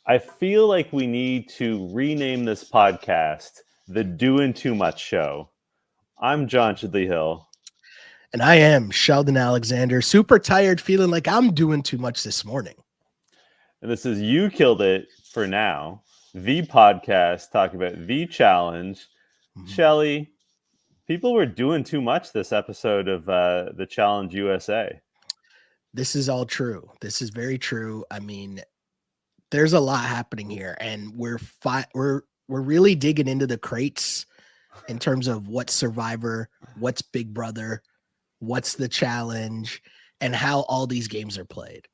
I feel like we need to rename this podcast the Doing Too Much Show. I'm John Chidley Hill. And I am Sheldon Alexander, super tired, feeling like I'm doing too much this morning. And this is You Killed It for Now, the podcast talking about the challenge. Shelly, people were doing too much this episode of the Challenge USA. This is all true. This is very true. I mean, there's a lot happening here, and we're really digging into the crates in terms of what's Survivor, what's Big Brother, what's the challenge, and how all these games are played.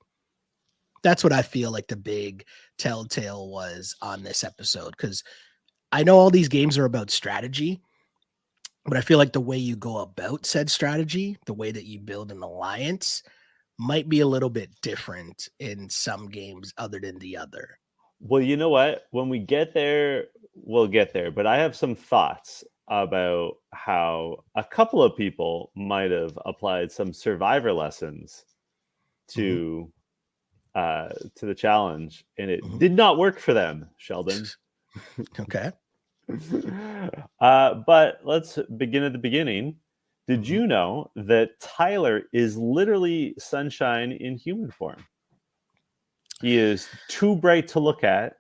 That's what I feel like the big telltale was on this episode, because I know all these games are about strategy, but I feel like the way you go about said strategy, the way that you build an alliance, might be a little bit different in some games other than the other. Well, you know what? When we get there, we'll get there. But I have some thoughts about how a couple of people might have applied some Survivor lessons to the challenge, and it did not work for them, Sheldon. Okay. But let's begin at the beginning. Did you know that Tyler is literally sunshine in human form? He is too bright to look at,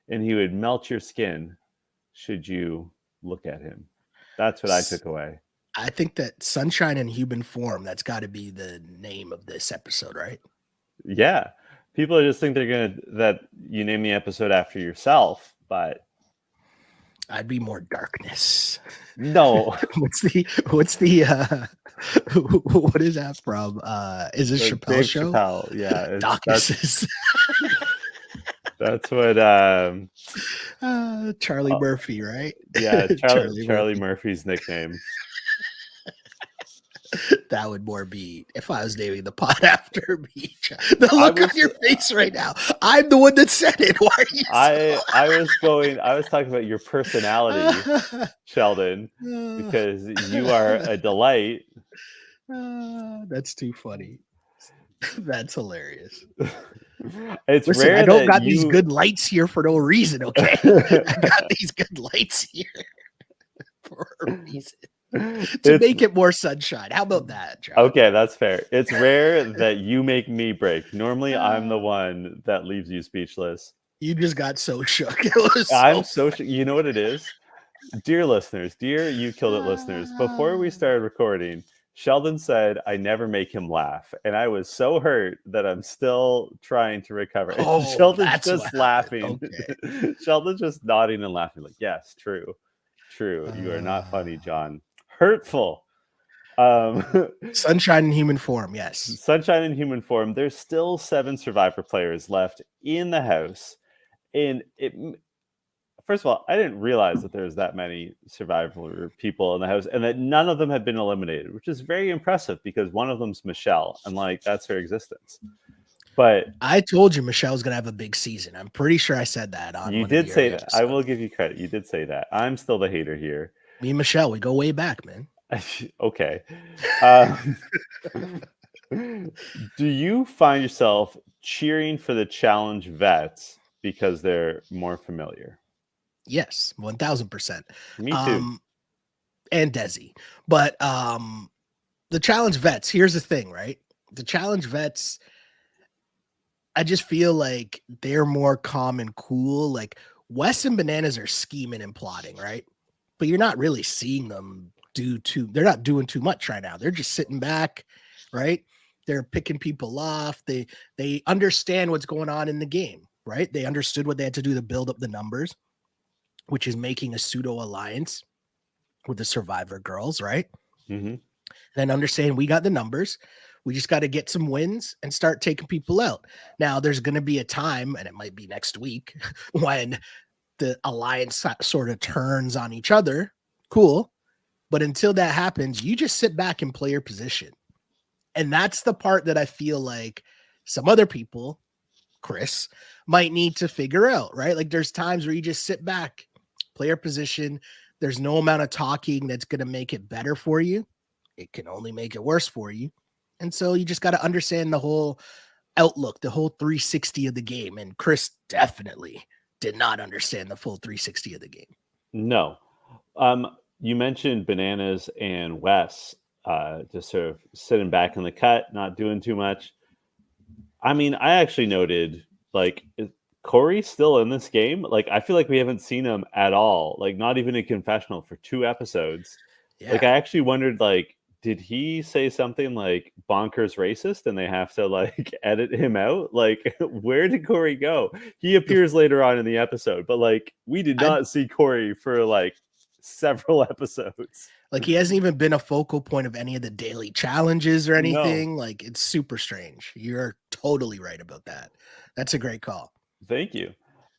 and he would melt your skin should you look at him. That's what I took away. I think that sunshine in human form, that's got to be the name of this episode, right? Yeah. People just think that you name the episode after yourself, but I'd be more darkness. No. What's the what is that from? Is it Chappelle Show? Chappelle, yeah. Darkness. That's what Charlie Murphy, right? Yeah, Charlie Murphy's nickname. That would more be if I was naming the pod after me. The look on your face right now. I'm the one that said it. Why are you? I was talking about your personality, Sheldon, because you are a delight. That's too funny. That's hilarious. Listen, rare I don't got these good lights here for no reason. Okay, I got these good lights here for a reason. To make it more sunshine. How about that, John? Okay, that's fair. It's rare that you make me break. Normally, I'm the one that leaves you speechless. You just got so shook. I'm so shook. You know what it is? Dear listeners, dear You Killed It listeners, before we started recording, Sheldon said I never make him laugh. And I was so hurt that I'm still trying to recover. Sheldon's just laughing. Okay. Sheldon's just nodding and laughing like, yes, true. You are not funny, John. Hurtful. Sunshine in human form, yes. Sunshine in human form. There's still 7 Survivor players left in the house. And first of all, I didn't realize that there's that many Survivor people in the house and that none of them had been eliminated, which is very impressive because one of them's Michelle, and like that's her existence. But I told you Michelle's gonna have a big season. I'm pretty sure I said that on. You did say that. I will give you credit. You did say that. I'm still the hater here. Me and Michelle, we go way back, man. Okay. Do you find yourself cheering for the challenge vets because they're more familiar? Yes, 1000%. Me too. And Desi. But the challenge vets, here's the thing, right? The challenge vets, I just feel like they're more calm and cool. Like Wes and Bananas are scheming and plotting, right? But you're not really seeing them they're not doing too much right now. They're just sitting back, right? They're picking people off. They understand what's going on in the game, right? They understood what they had to do to build up the numbers, which is making a pseudo alliance with the Survivor girls, right? Mm-hmm. Then understand we got the numbers. We just got to get some wins and start taking people out. Now, there's going to be a time, and it might be next week, when the alliance sort of turns on each other. Cool. But until that happens, you just sit back and play your position. And that's the part that I feel like some other people, Chris, might need to figure out, right? Like there's times where you just sit back, play your position. There's no amount of talking that's going to make it better for you. It can only make it worse for you. And so you just got to understand the whole outlook, the whole 360 of the game. And Chris definitely did not understand the full 360 of the game. No. You mentioned Bananas and Wes, just sort of sitting back in the cut, not doing too much. I mean, I actually noted, like, is Corey still in this game? Like, I feel like we haven't seen him at all. Like, not even in confessional for 2 episodes. Like, I Yeah. actually wondered, like, did he say something like bonkers racist and they have to like edit him out? Like, where did Corey go? He appears later on in the episode, but like, we did I, not see Corey for like several episodes. like he hasn't even been a focal point of any of the daily challenges or No, anything. Like it's super strange. You're totally right about that. That's a great call. thank you.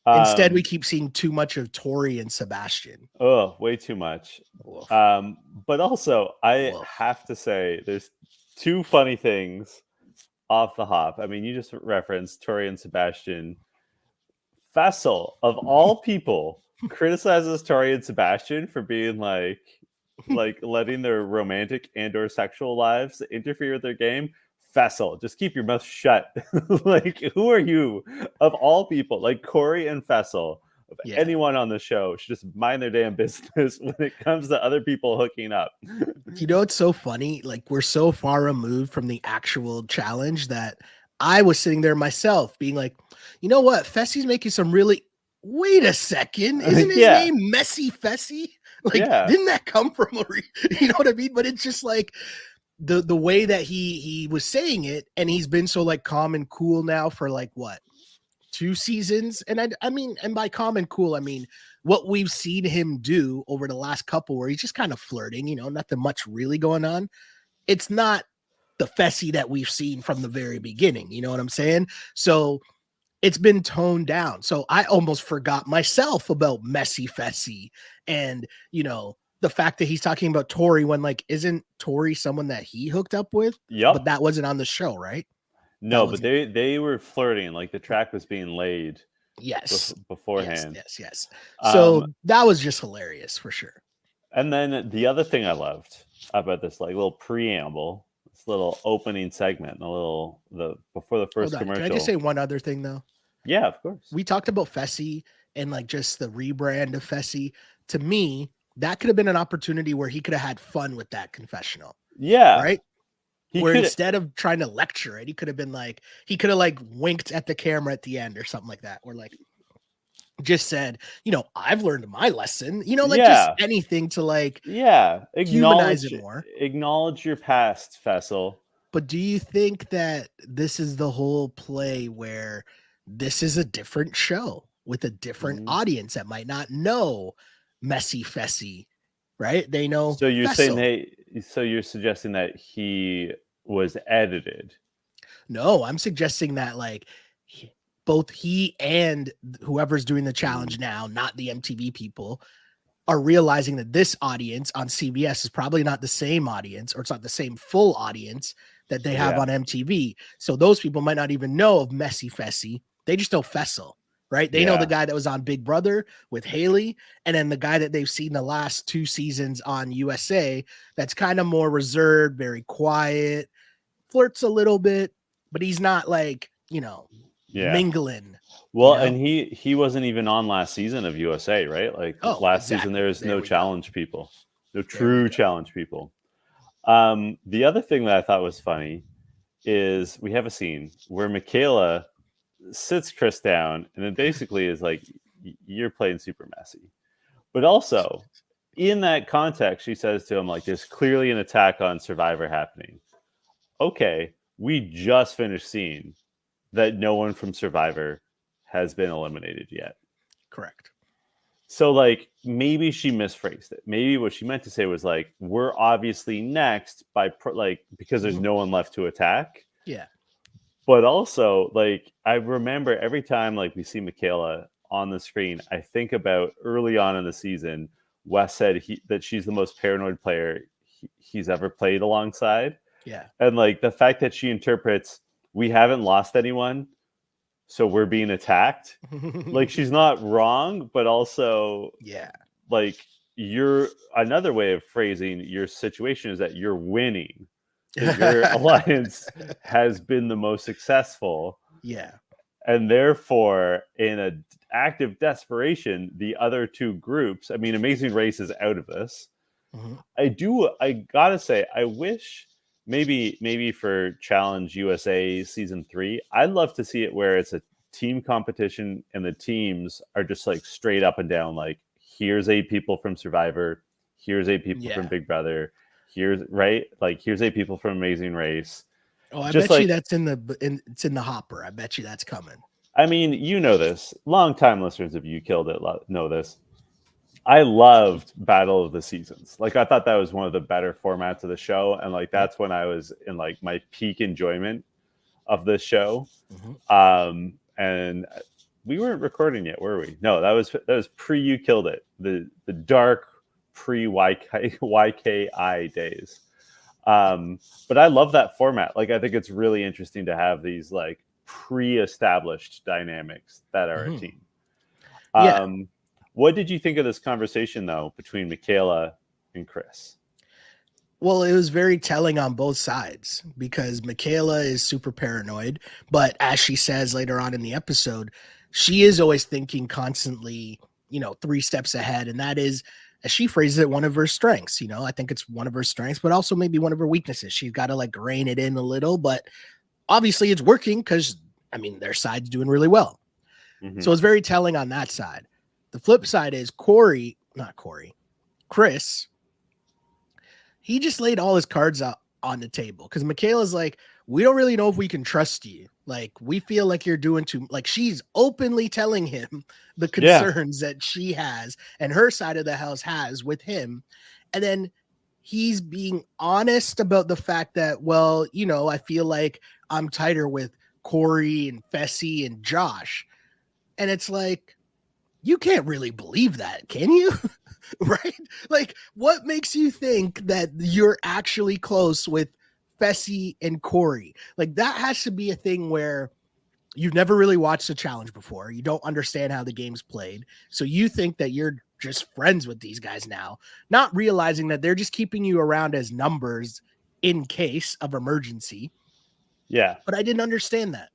Instead, we keep seeing too much of Tori and Sebastian. Oh, way too much. Woof. But also, I Woof. have to say, there's 2 funny things off the hop. I mean, you just referenced Tori and Sebastian. Fessel, of all people, criticizes Tori and Sebastian for being like letting their romantic and or sexual lives interfere with their game. Fessel, just keep your mouth shut. Like, who are you? Of all people, like Corey and Fessel, of Yeah. anyone on the show should just mind their damn business when it comes to other people hooking up. You know, it's so funny. Like, we're so far removed from the actual challenge that I was sitting there myself being like, you know what? Fessy's making some really. Wait a second. Isn't his Yeah. name Messy Fessy? Like, Yeah. didn't that come from you know what I mean? But it's just like the way that he was saying it, and he's been so like calm and cool now for like what, 2 seasons. And I mean, and by calm and cool, I mean what we've seen him do over the last couple where he's just kind of flirting, you know, nothing much really going on. It's not the Fessy that we've seen from the very beginning. You know what I'm saying? So it's been toned down. So I almost forgot myself about Messy Fessy and, you know, the fact that he's talking about Tori when like, isn't Tori someone that he hooked up with? Yep. But that wasn't on the show, right? No, but they were flirting. Like the track was being laid. Yes. Beforehand. Yes. So that was just hilarious for sure. And then the other thing I loved about this like little preamble, this little opening segment, before the first commercial. Can I just say one other thing though? Yeah, of course. We talked about Fessy and like just the rebrand of Fessy. To me, that could have been an opportunity where he could have had fun with that confessional. Yeah. Right? Where instead of trying to lecture it, he could have been like, he could have like winked at the camera at the end or something like that. Or like just said, you know, I've learned my lesson, you know, like just anything to like, humanize it more. Acknowledge your past, Fessel. But do you think that this is the whole play where this is a different show with a different audience that might not know Messy Fessy, right? They know. So you're Fessel. saying so you're suggesting that he was edited? No, I'm suggesting that like both he and whoever's doing the challenge now, not the MTV people, are realizing that this audience on CBS is probably not the same audience, or it's not the same full audience that they have on MTV. So those people might not even know of Messy Fessy. They just know Fessel, right? They know the guy that was on Big Brother with Haley, and then the guy that they've seen the last 2 seasons on USA that's kind of more reserved, very quiet, flirts a little bit, but he's not like, you know, mingling. Well, you know? and he wasn't even on last season of USA, right? Like last season, there's no challenge people, no true challenge people. The other thing that I thought was funny is we have a scene where Michaela sits Chris down and then basically is like, you're playing super messy. But also in that context, she says to him, like, there's clearly an attack on Survivor happening. Okay, we just finished seeing that no one from Survivor has been eliminated yet. Correct. So, like, maybe she misphrased it. Maybe what she meant to say was, like, we're obviously next because there's no one left to attack. Yeah. But also, like, I remember every time, like, we see Michaela on the screen, I think about early on in the season, Wes said that she's the most paranoid player he's ever played alongside. Yeah. And, like, the fact that she interprets, we haven't lost anyone, so we're being attacked. Like, she's not wrong, but also, like, another way of phrasing your situation is that you're winning. that your alliance has been the most successful. Yeah. And therefore, in an act of desperation, the other two groups, I mean, Amazing Race is out of this. Mm-hmm. I gotta say, I wish maybe for Challenge USA season 3, I'd love to see it where it's a team competition and the teams are just like straight up and down, like here's 8 people from Survivor, here's 8 people from Yeah. Big Brother, here's 8 people from Amazing Race. Oh, I Just bet you like, that's it's in the hopper. I bet you that's coming. I mean, you know this. Long-time listeners of You Killed It know this. I loved Battle of the Seasons. Like, I thought that was one of the better formats of the show, and like Yep. that's when I was in like my peak enjoyment of this show. Mm-hmm. And we weren't recording yet, were we? No, that was pre You Killed It, the dark pre YKI days. But I love that format. Like, I think it's really interesting to have these like pre-established dynamics that are a team. Yeah. What did you think of this conversation though between Michaela and Chris? Well, it was very telling on both sides because Michaela is super paranoid, but as she says later on in the episode, she is always thinking constantly, 3 steps ahead. And that is, as she phrases it, one of her strengths. I think it's one of her strengths, but also maybe one of her weaknesses. She's got to like rein it in a little, but obviously it's working because, their side's doing really well. Mm-hmm. So it's very telling on that side. The flip side is Chris, he just laid all his cards out on the table because Michaela's like, we don't really know if we can trust you. Like, we feel like you're doing too, like she's openly telling him the concerns that she has and her side of the house has with him. And then he's being honest about the fact that, well, I feel like I'm tighter with Corey and Fessy and Josh. And it's like, you can't really believe that, can you? Right? Like, what makes you think that you're actually close with Fessy and Corey? Like, that has to be a thing where you've never really watched a challenge before. You don't understand how the game's played. So you think that you're just friends with these guys now, not realizing that they're just keeping you around as numbers in case of emergency. Yeah. But I didn't understand that.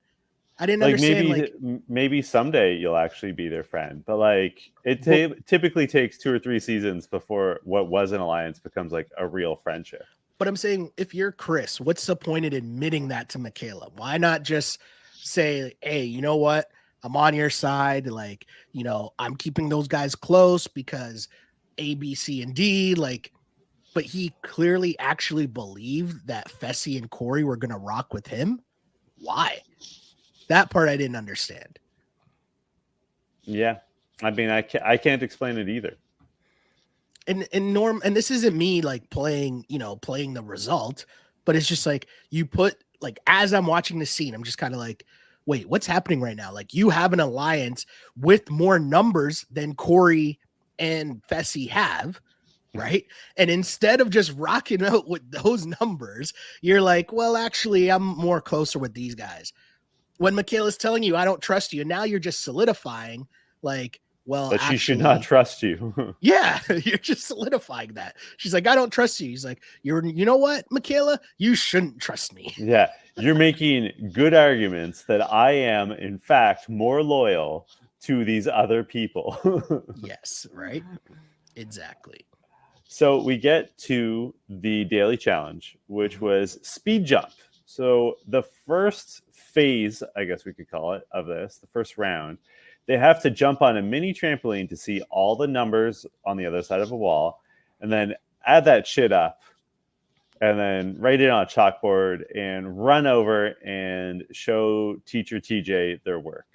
I didn't like understand. maybe someday you'll actually be their friend, but like it typically takes 2 or 3 seasons before what was an alliance becomes like a real friendship. But I'm saying, if you're Chris, what's the point in admitting that to Michaela? Why not just say, hey, you know what? I'm on your side. Like, I'm keeping those guys close because A, B, C, and D. Like, but he clearly actually believed that Fessy and Corey were going to rock with him. Why? That part I didn't understand. Yeah. I mean, I can't explain it either. And Norm, and this isn't me like playing the result, but it's just like you put, like, as I'm watching the scene, I'm just kind of like, wait, what's happening right now? Like, you have an alliance with more numbers than Corey and Fessy have, right? And instead of just rocking out with those numbers, you're like, well, actually, I'm more closer with these guys. When Michaela's telling you, I don't trust you, and now you're just solidifying, like, well, that she should not trust you. Yeah, you're just solidifying that. She's like, I don't trust you. He's like, you know what, Michaela? You shouldn't trust me. Yeah, you're making good arguments that I am, in fact, more loyal to these other people. Yes, right? Exactly. So we get to the daily challenge, which was speed jump. So the first phase, I guess we could call it, of this, the first round, they have to jump on a mini trampoline to see all the numbers on the other side of a wall, and then add that shit up, and then write it on a chalkboard and run over and show teacher TJ their work.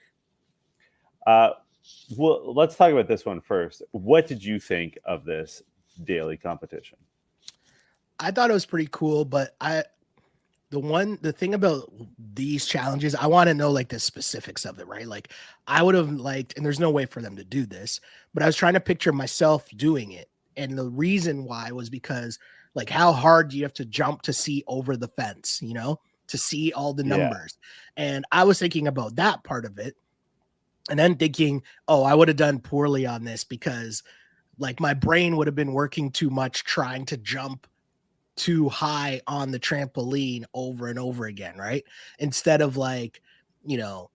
Well, let's talk about this one first. What did you think of this daily competition? I thought it was pretty cool, but the thing about these challenges, I want to know like the specifics of it, right? Like, I would have liked, and there's no way for them to do this, but I was trying to picture myself doing it. And the reason why was because, like, how hard do you have to jump to see over the fence, to see all the numbers? Yeah. And I was thinking about that part of it. And then thinking, oh, I would have done poorly on this because, like, my brain would have been working too much trying to jump too high on the trampoline over and over again, right? Instead of like, you know,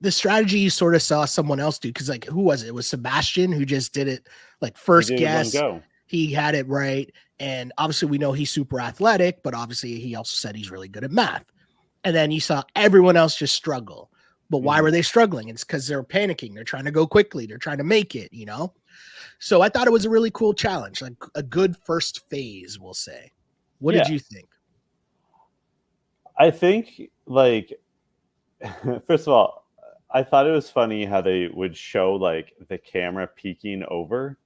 the strategy you sort of saw someone else do, because like who was it? It was Sebastian who just did it like He first did it one guess. go. He had it right. And obviously we know he's super athletic, but obviously he also said he's really good at math. And then you saw everyone else just struggle. But why were they struggling? It's because they're panicking. They're trying to go quickly. They're trying to make it, you know? So I thought it was a really cool challenge, like a good first phase, we'll say. What did you think? I think, like, first of all, I thought it was funny how they would show like the camera peeking over,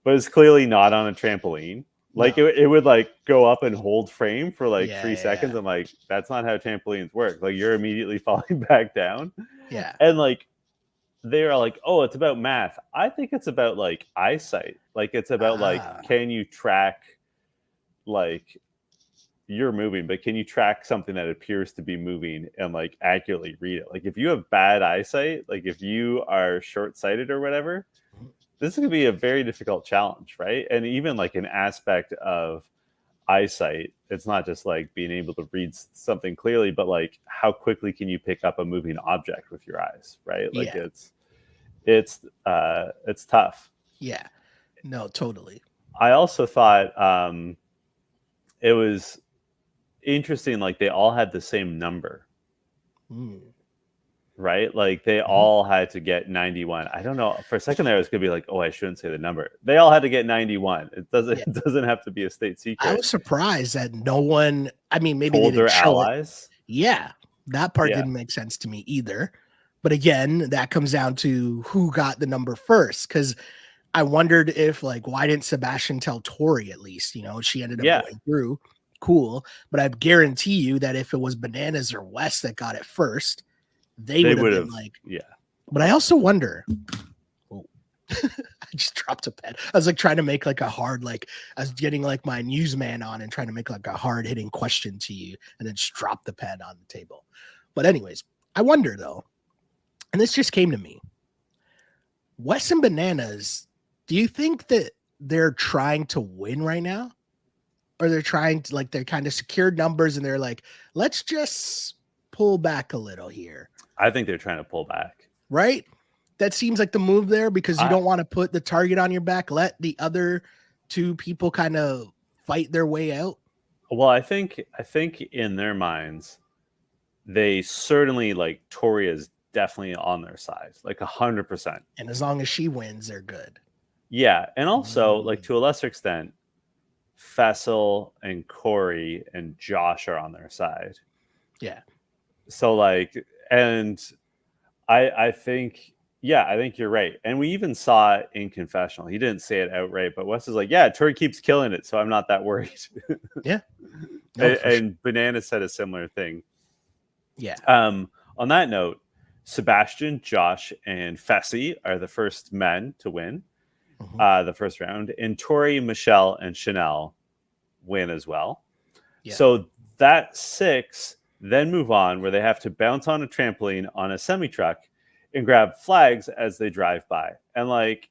but it's clearly not on a trampoline. Like it would like go up and hold frame for like 3 seconds. I'm like, that's not how trampolines work. Like you're immediately falling back down. Yeah. And like they are like, oh, it's about math. I think it's about like eyesight. Like it's about like, can you track like you're moving, but can you track something that appears to be moving and like accurately read it? Like if you have bad eyesight, like if you are short-sighted or whatever, this is going to be a very difficult challenge, right? And even like an aspect of eyesight, it's not just like being able to read something clearly, but like how quickly can you pick up a moving object with your eyes, right? Like it's tough. Yeah, no, totally. I also thought it was interesting, like they all had the same number, right? Like they all had to get 91. I don't know, for a second there I was gonna be like, oh, I shouldn't say the number. They all had to get 91. It doesn't have to be a state secret. I was surprised that no one, I mean, maybe told they didn't their show allies. Yeah, that part didn't make sense to me either. But again, that comes down to who got the number first, because I wondered if like, why didn't Sebastian tell Tori at least? You know, she ended up going through. Cool. But I guarantee you that if it was Bananas or Wes that got it first, they would have been like, But I also wonder. Oh, I just dropped a pen. I was like trying to make like a hard, like I was getting like my newsman on and trying to make like a hard hitting question to you, and then just drop the pen on the table. But anyways, I wonder though, and this just came to me. Wes and Bananas, do you think that they're trying to win right now? Or they're trying to, like, they're kind of secured numbers and they're like, let's just pull back a little here. I think they're trying to pull back. Right? That seems like the move there, because you don't want to put the target on your back. Let the other two people kind of fight their way out. Well, I think in their minds, they certainly, like, Tori is definitely on their side, like 100%. And as long as she wins, they're good. Yeah. And also, like, to a lesser extent, Fessel and Corey and Josh are on their side. Yeah. So like, and I think, I think you're right. And we even saw it in confessional. He didn't say it outright, but Wes is like, yeah, Tori keeps killing it, so I'm not that worried. Yeah. No, and Banana said a similar thing. Yeah. On that note, Sebastian, Josh, and Fessy are the first men to win. The first round, and Tori, Michelle, and Chanel win as well. So that 6 then move on, where they have to bounce on a trampoline on a semi-truck and grab flags as they drive by. And like,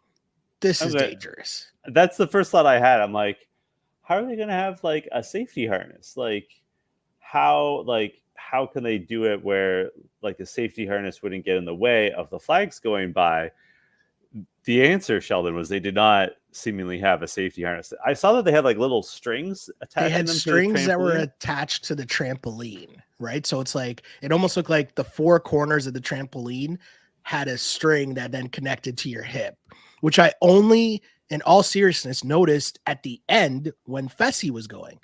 this is dangerous. That's the first thought I had. I'm like, how are they going to have like a safety harness? Like how can they do it where like a safety harness wouldn't get in the way of the flags going by? The answer, Sheldon, was they did not seemingly have a safety harness. I saw that they had like little strings attached. They had strings that were attached to the trampoline, right? So it's like, it almost looked like the 4 corners of the trampoline had a string that then connected to your hip, which I only, in all seriousness, noticed at the end when Fessy was going.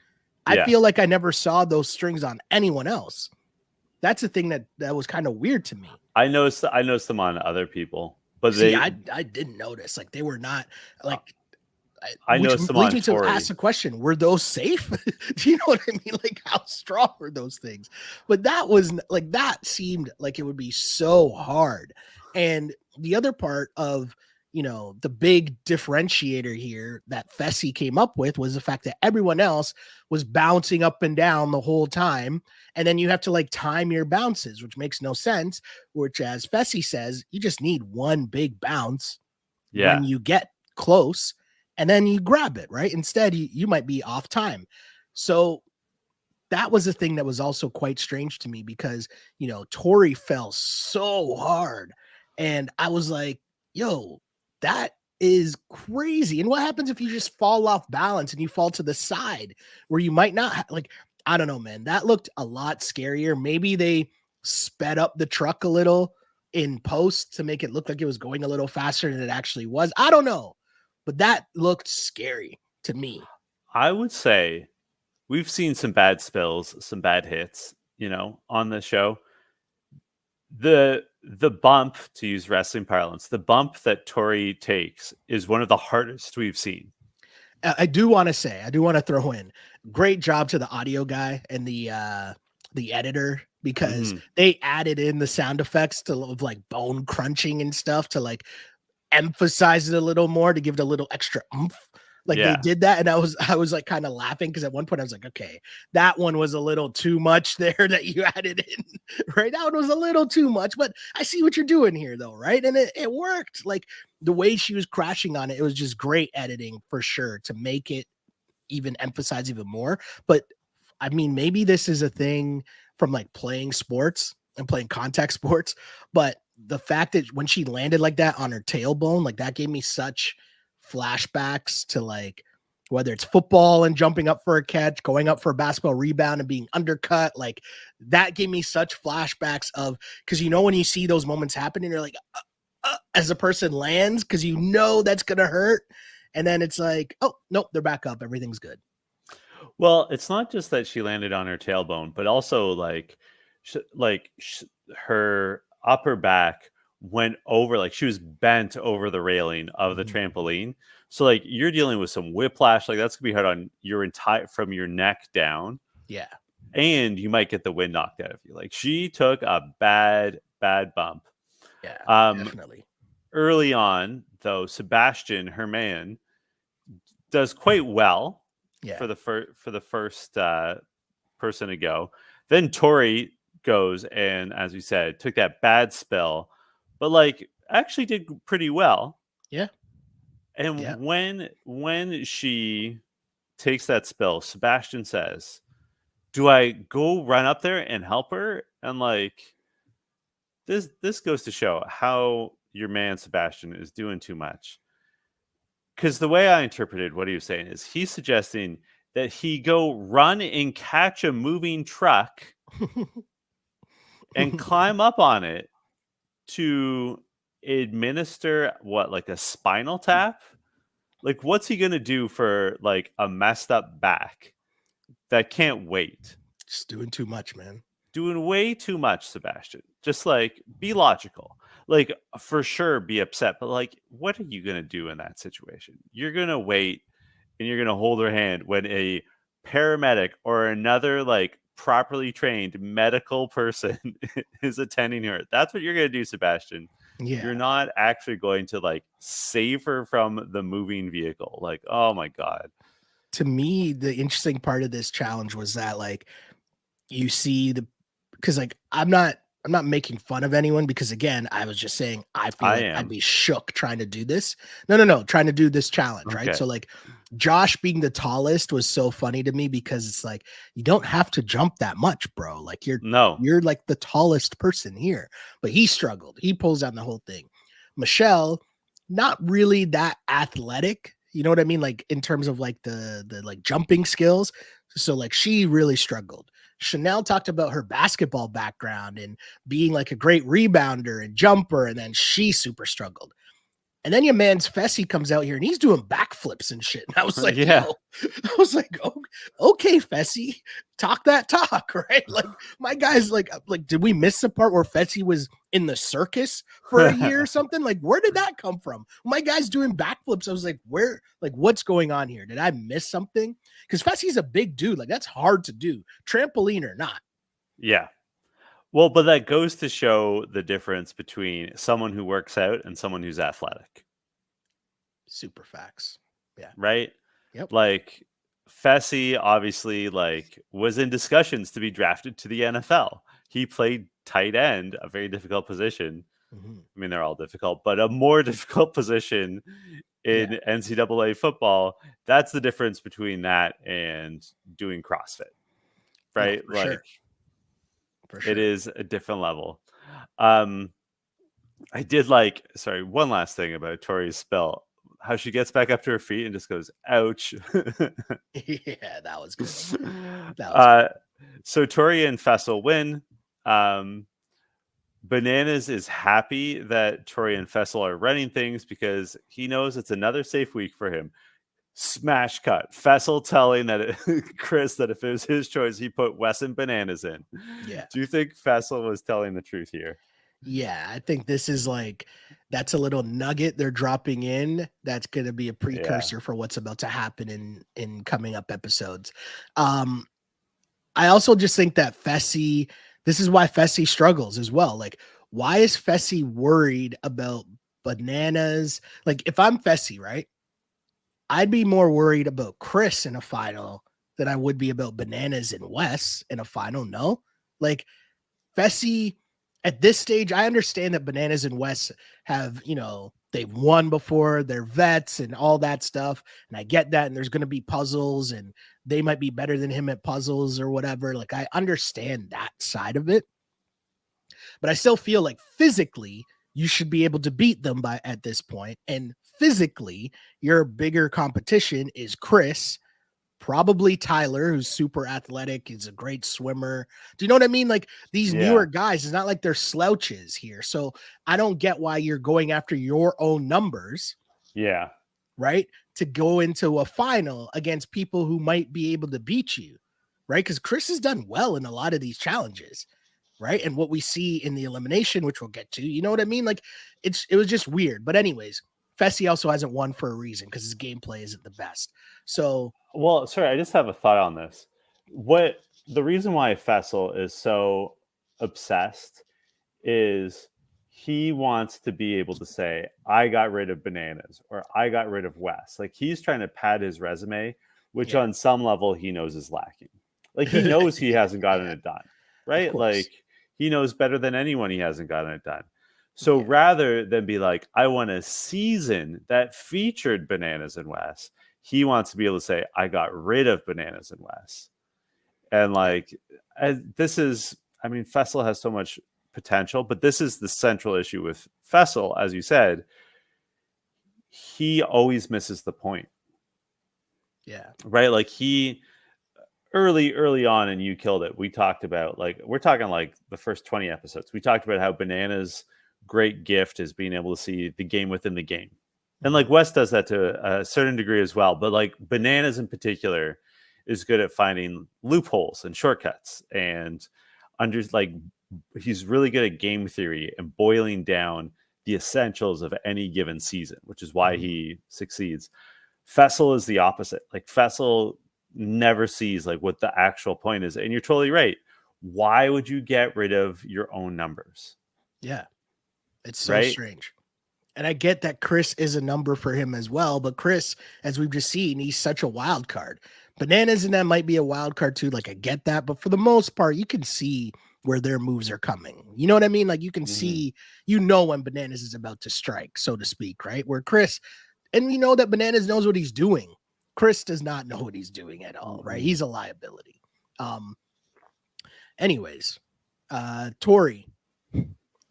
I feel like I never saw those strings on anyone else. That's the thing that was kind of weird to me. I noticed them on other people. But see, I didn't notice. Like they were not like. I know some leads me to ask the question: were those safe? Do you know what I mean? Like how strong were those things? But that was like that seemed like it would be so hard. And the other part of the big differentiator here that Fessy came up with was the fact that everyone else was bouncing up and down the whole time. And then you have to like time your bounces, which makes no sense. Which, as Fessy says, you just need one big bounce when you get close. and then you grab it, right? Instead, you might be off time. So that was a thing that was also quite strange to me because, Tori fell so hard. And I was like, yo, that is crazy. And what happens if you just fall off balance and you fall to the side where you might not like, I don't know, man. That looked a lot scarier. Maybe they sped up the truck a little in post to make it look like it was going a little faster than it actually was. I don't know. But that looked scary to me. I would say we've seen some bad spills, some bad hits, on the show. The bump, to use wrestling parlance, the bump that Tori takes is one of the hardest we've seen. I do want to throw in great job to the audio guy and the editor because they added in the sound effects of like bone crunching and stuff to like emphasize it a little more, to give it a little extra oomph. Like they did that, and I was like kind of laughing because at one point I was like, okay, that one was a little too much there that you added in, right? That one was a little too much, but I see what you're doing here though, right? And it worked. Like the way she was crashing on it, it was just great editing for sure to make it even emphasize even more. But I mean, maybe this is a thing from like playing sports and playing contact sports, but the fact that when she landed like that on her tailbone, like that gave me such flashbacks to like whether it's football and jumping up for a catch, going up for a basketball rebound and being undercut. Like that gave me such flashbacks of, because when you see those moments happen and you're like, as a person lands, because that's gonna hurt, and then it's like, oh nope, they're back up, everything's good. Well, it's not just that she landed on her tailbone, but also like her upper back went over, like she was bent over the railing of the trampoline. So like you're dealing with some whiplash, like that's gonna be hard on your entire, from your neck down. Yeah. And you might get the wind knocked out of you. Like she took a bad bump. Yeah, definitely. Early on, though, Sebastian, her man, does quite well for the first person to go. Then Tori goes and, as we said, took that bad spill, but like actually did pretty well. Yeah. And when she takes that spill, Sebastian says, "Do I go run up there and help her?" And like this goes to show how your man Sebastian is doing too much. Because the way I interpreted what he was saying is he's suggesting that he go run and catch a moving truck and climb up on it to administer like a spinal tap. Like, what's he gonna do for like a messed up back that can't wait? Just doing too much, man. Doing way too much, Sebastian. Just like be logical. Like for sure be upset, but like what are you going to do in that situation? You're going to wait and you're going to hold her hand when a paramedic or another like properly trained medical person is attending her. That's what you're going to do, Sebastian. Yeah. You're not actually going to like save her from the moving vehicle. Like, oh my God. To me, the interesting part of this challenge was that like you see because like I'm not making fun of anyone, because again, I was just saying I feel like I'd be shook trying to do this. No, trying to do this challenge, okay. right? So like Josh being the tallest was so funny to me because it's like you don't have to jump that much, bro. Like you're like the tallest person here, but he struggled. He pulls down the whole thing. Michelle, not really that athletic. You know what I mean? Like in terms of like the like jumping skills. So like she really struggled. Chanel talked about her basketball background and being like a great rebounder and jumper, and then she super struggled. And then your man's Fessy comes out here and he's doing backflips and shit. And I was like, okay, Fessy, talk that talk, right? Like my guy's like, did we miss the part where Fessy was in the circus for a year or something? Like, where did that come from? My guy's doing backflips. I was like, what's going on here? Did I miss something? Because Fessy's a big dude. Like that's hard to do, trampoline or not. Yeah. Well, but that goes to show the difference between someone who works out and someone who's athletic. Super facts. Yeah. Right? Yep. Like Fessy obviously like was in discussions to be drafted to the NFL. He played tight end, a very difficult position. I mean, they're all difficult, but a more difficult position in NCAA football. That's the difference between that and doing CrossFit, right? No, for like sure. For sure. it is a different level. I did one last thing about Tori's spell, how she gets back up to her feet and just goes, ouch. Yeah, that was good. So Tori and Fessel win. Bananas is happy that Tori and Fessel are running things because he knows it's another safe week for him. Smash cut. Fessel telling Chris that if it was his choice, he put Wes and Bananas in. Yeah. Do you think Fessel was telling the truth here? Yeah, I think this is that's a little nugget they're dropping in. That's going to be a precursor for what's about to happen in coming up episodes. I also just think that Fessy, this is why Fessy struggles as well. Like, why is Fessy worried about Bananas? Like, if I'm Fessy, right, I'd be more worried about Chris in a final than I would be about Bananas and Wes in a final. No, like Fessy at this stage, I understand that Bananas and Wes have, they've won before, they're vets and all that stuff. And I get that. And there's going to be puzzles and they might be better than him at puzzles or whatever. Like, I understand that side of it. But I still feel like physically you should be able to beat them at this point. And physically, your bigger competition is Chris, probably Tyler, who's super athletic, is a great swimmer. Do you know what I mean? Like, these newer guys, it's not like they're slouches here. So I don't get why you're going after your own numbers. Yeah. Right. To go into a final against people who might be able to beat you. Right. Because Chris has done well in a lot of these challenges. Right. And what we see in the elimination, which we'll get to, you know what I mean? Like, it was just weird. But anyways, Fessy also hasn't won for a reason because his gameplay isn't the best. So, well, sorry, I just have a thought on this. What the reason why Fessel is so obsessed is he wants to be able to say, I got rid of Bananas or I got rid of Wes. Like, he's trying to pad his resume, which on some level he knows is lacking. Like, he knows he hasn't gotten it done, right? Like, he knows better than anyone he hasn't gotten it done. So rather than be like, I want a season that featured Bananas and Wes, he wants to be able to say, I got rid of Bananas and Wes. And Fessel has so much potential, but this is the central issue with Fessel. As you said, he always misses the point. Yeah. Right? Like, he early on, and you killed it. We talked about, we're talking the first 20 episodes. We talked about how Bananas' great gift is being able to see the game within the game. And Wes does that to a certain degree as well. But Bananas in particular is good at finding loopholes and shortcuts. And he's really good at game theory and boiling down the essentials of any given season, which is why he succeeds. Fessel is the opposite. Fessel never sees what the actual point is. And you're totally right. Why would you get rid of your own numbers? Yeah. It's so strange. And I get that Chris is a number for him as well, but Chris, as we've just seen, he's such a wild card. Bananas and them might be a wild card too. I get that, but for the most part, you can see where their moves are coming. You know what I mean? You can see, when Bananas is about to strike, so to speak, right? Where Chris, and we know that Bananas knows what he's doing. Chris does not know what he's doing at all, right? He's a liability. Anyways, Tori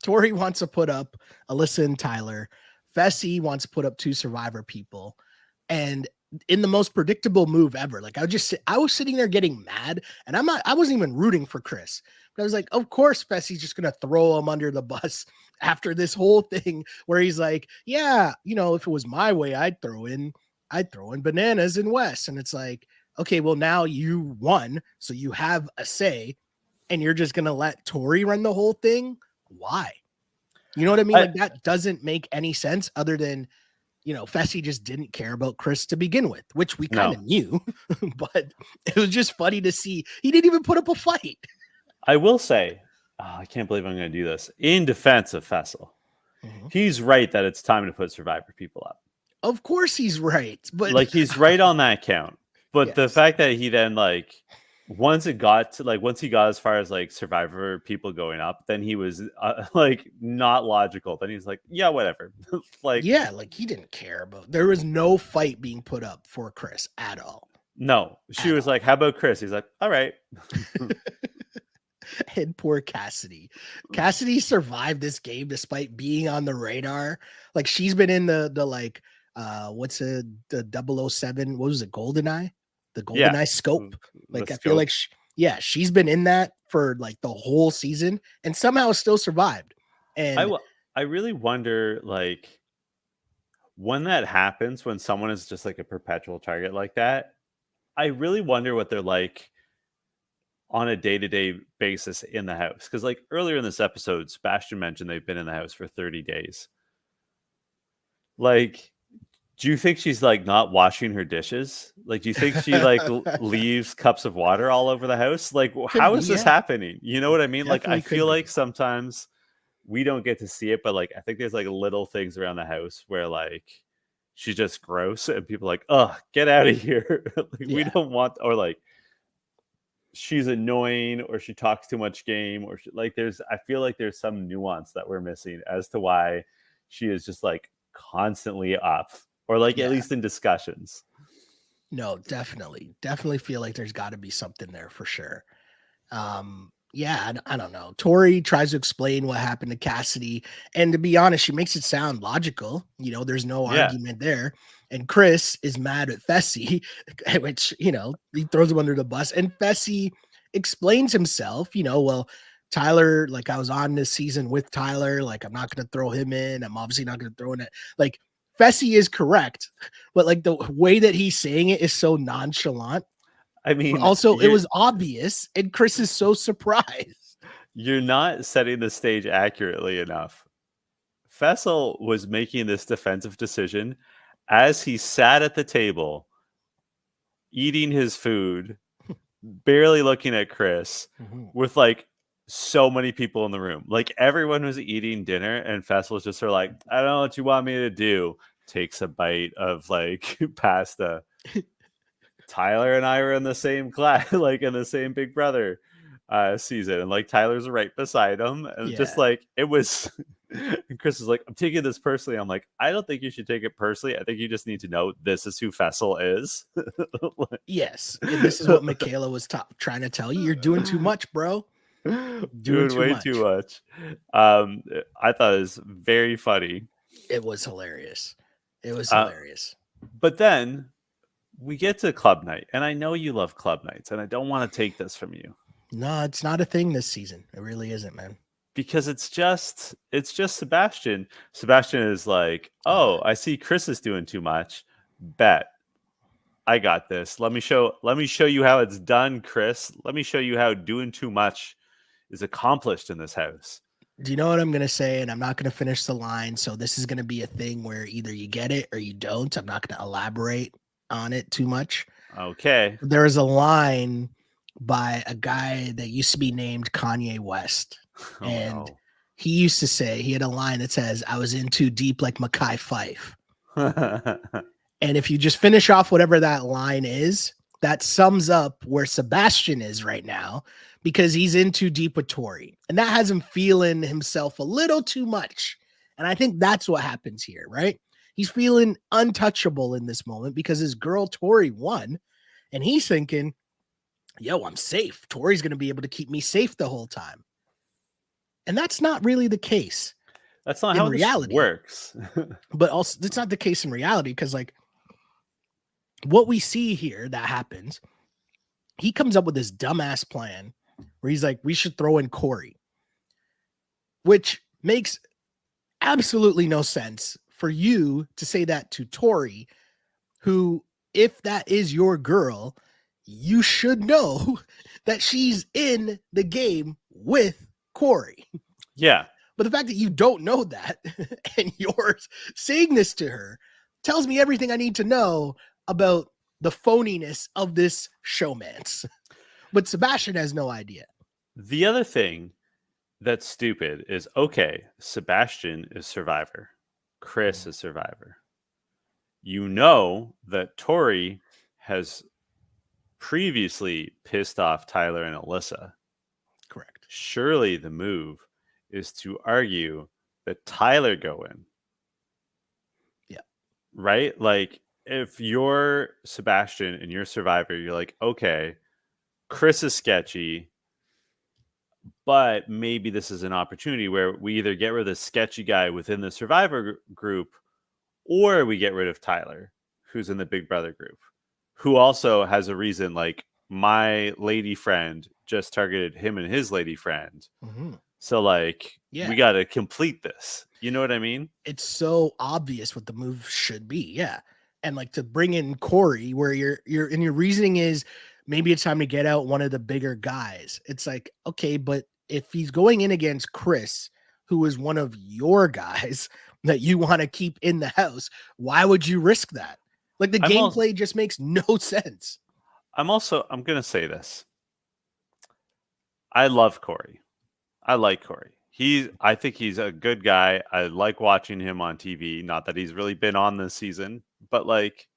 wants to put up Alyssa and Tyler. Fessy wants to put up 2 Survivor people. And in the most predictable move ever, I was sitting there getting mad, and I wasn't even rooting for Chris. But I was like, of course, Fessy's just going to throw him under the bus after this whole thing where he's like, yeah, if it was my way, I'd throw in Bananas and Wes. And it's like, okay, well, now you won, so you have a say, and you're just going to let Tori run the whole thing? Why? You know what I mean? That doesn't make any sense other than, Fessy just didn't care about Chris to begin with, which we kind of knew, but it was just funny to see. He didn't even put up a fight. I will say, I can't believe I'm going to do this. In defense of Fessel, he's right that it's time to put Survivor people up. Of course he's right. But he's right on that count. But the fact that he then once it got to like once he got as far as like Survivor people going up, then he was like not logical. Then he's like, yeah, whatever. Like, Yeah, like he didn't care about. There was no fight being put up for Chris at all. no. She At was all. like, how about Chris? He's like, all right. And poor Cassidy. Cassidy survived this game despite being on the radar. Like she's been in the like what's the 007, what was it, GoldenEye? The Yeah. GoldenEye scope. The Like I feel scope. like she's been in that for like the whole season and somehow still survived. And I really wonder, like, when that happens, when someone is just like a perpetual target like that, I really wonder what they're like on a day-to-day basis in the house. Because like earlier in this episode, Sebastian mentioned they've been in the house for 30 days. Like, do you think she's like not washing her dishes? Like, do you think she like leaves cups of water all over the house? Like, could how be, is this yeah. happening? You know what I mean? Like, I Definitely could feel be. like sometimes we don't get to see it, but like, I think there's like little things around the house where like she's just gross and people are like, oh, get out of here. Like, we Yeah. don't want, or like, she's annoying or she talks too much game or like I feel like there's some nuance that we're missing as to why she is just like constantly up or like at Yeah. least in discussions. No, definitely feel like there's got to be something there for sure. Yeah, I don't know. Tori tries to explain what happened to Cassidy, and to be honest, she makes it sound logical. You know, there's no Yeah. argument there. And Chris is mad at Fessy, which, you know, he throws him under the bus. And Fessy explains himself, you know, well, Tyler, like I was on this season with Tyler, like I'm not going to throw him in. I'm obviously not going to throw in it. Like Fessy is correct, but like the way that he's saying it is so nonchalant. I But mean, also, it was obvious, and Chris is so surprised. you're not setting the stage accurately enough. Fessel was making this defensive decision as he sat at the table eating his food, barely looking at Chris, with like so many people in the room. Like everyone was eating dinner, and Fess was just sort of like, I don't know what you want me to do. Takes a bite of like pasta. Tyler and I were in the same class, like in the same Big Brother season, and like Tyler's right beside him, and Yeah. just like it was. And Chris is like, I'm taking this personally. I'm like, I don't think you should take it personally. I think you just need to know this is who Fessel is. Like, Yes, and this is what Michaela was trying to tell you. You're doing too much, bro. doing way too much. I thought it was very funny. It was hilarious. It was hilarious. But then we get to club night, and I know you love club nights, and I don't want to take this from you. No, it's not a thing this season. It really isn't, man. Because it's just Sebastian. Sebastian is like, oh, I see Chris is doing too much. Bet. I got this. Let me show you how it's done, Chris. Let me show you how doing too much is accomplished in this house. Do you know what I'm going to say? And I'm not going to finish the line. So this is going to be a thing where either you get it or you don't. I'm not going to elaborate on it too much. Okay. There is a line by a guy that used to be named Kanye West. Oh, and no. he used to say, he had a line that says, I was in too deep like Mackay Fife. And if you just finish off whatever that line is, that sums up where Sebastian is right now, because he's in too deep with Tori. And that has him feeling himself a little too much. And I think that's what happens here, right? He's feeling untouchable in this moment because his girl Tori won. And he's thinking, yo, I'm safe. Tori's going to be able to keep me safe the whole time. And that's not really the case. That's not how reality this works. But also, it's not the case in reality because, like, what we see here that happens, he comes up with this dumbass plan where he's like, we should throw in Corey, which makes absolutely no sense for you to say that to Tori, who, if that is your girl, you should know that she's in the game with Corey. Yeah. But the fact that you don't know that and you're saying this to her tells me everything I need to know about the phoniness of this showmance. But Sebastian has no idea. The other thing that's stupid is, okay, Sebastian is Survivor. Chris is Survivor. You know that Tori has previously pissed off Tyler and Alyssa. Correct. Surely the move is to argue that Tyler go in. Yeah. Right? Like, if you're Sebastian and you're Survivor, you're like, okay, Chris is sketchy, but maybe this is an opportunity where we either get rid of the sketchy guy within the Survivor group, or we get rid of Tyler, who's in the Big Brother group, who also has a reason, like, my lady friend just targeted him and his lady friend. Mm-hmm. So, like, Yeah. we got to complete this. You know what I mean? It's so obvious what the move should be. Yeah. And like to bring in Corey, where your reasoning is maybe it's time to get out one of the bigger guys. It's like, okay, but if he's going in against Chris, who is one of your guys that you want to keep in the house, why would you risk that? Like the gameplay just makes no sense. I'm going to say this. I love Corey. I like Corey. I think he's a good guy. I like watching him on TV. Not that he's really been on this season, but like,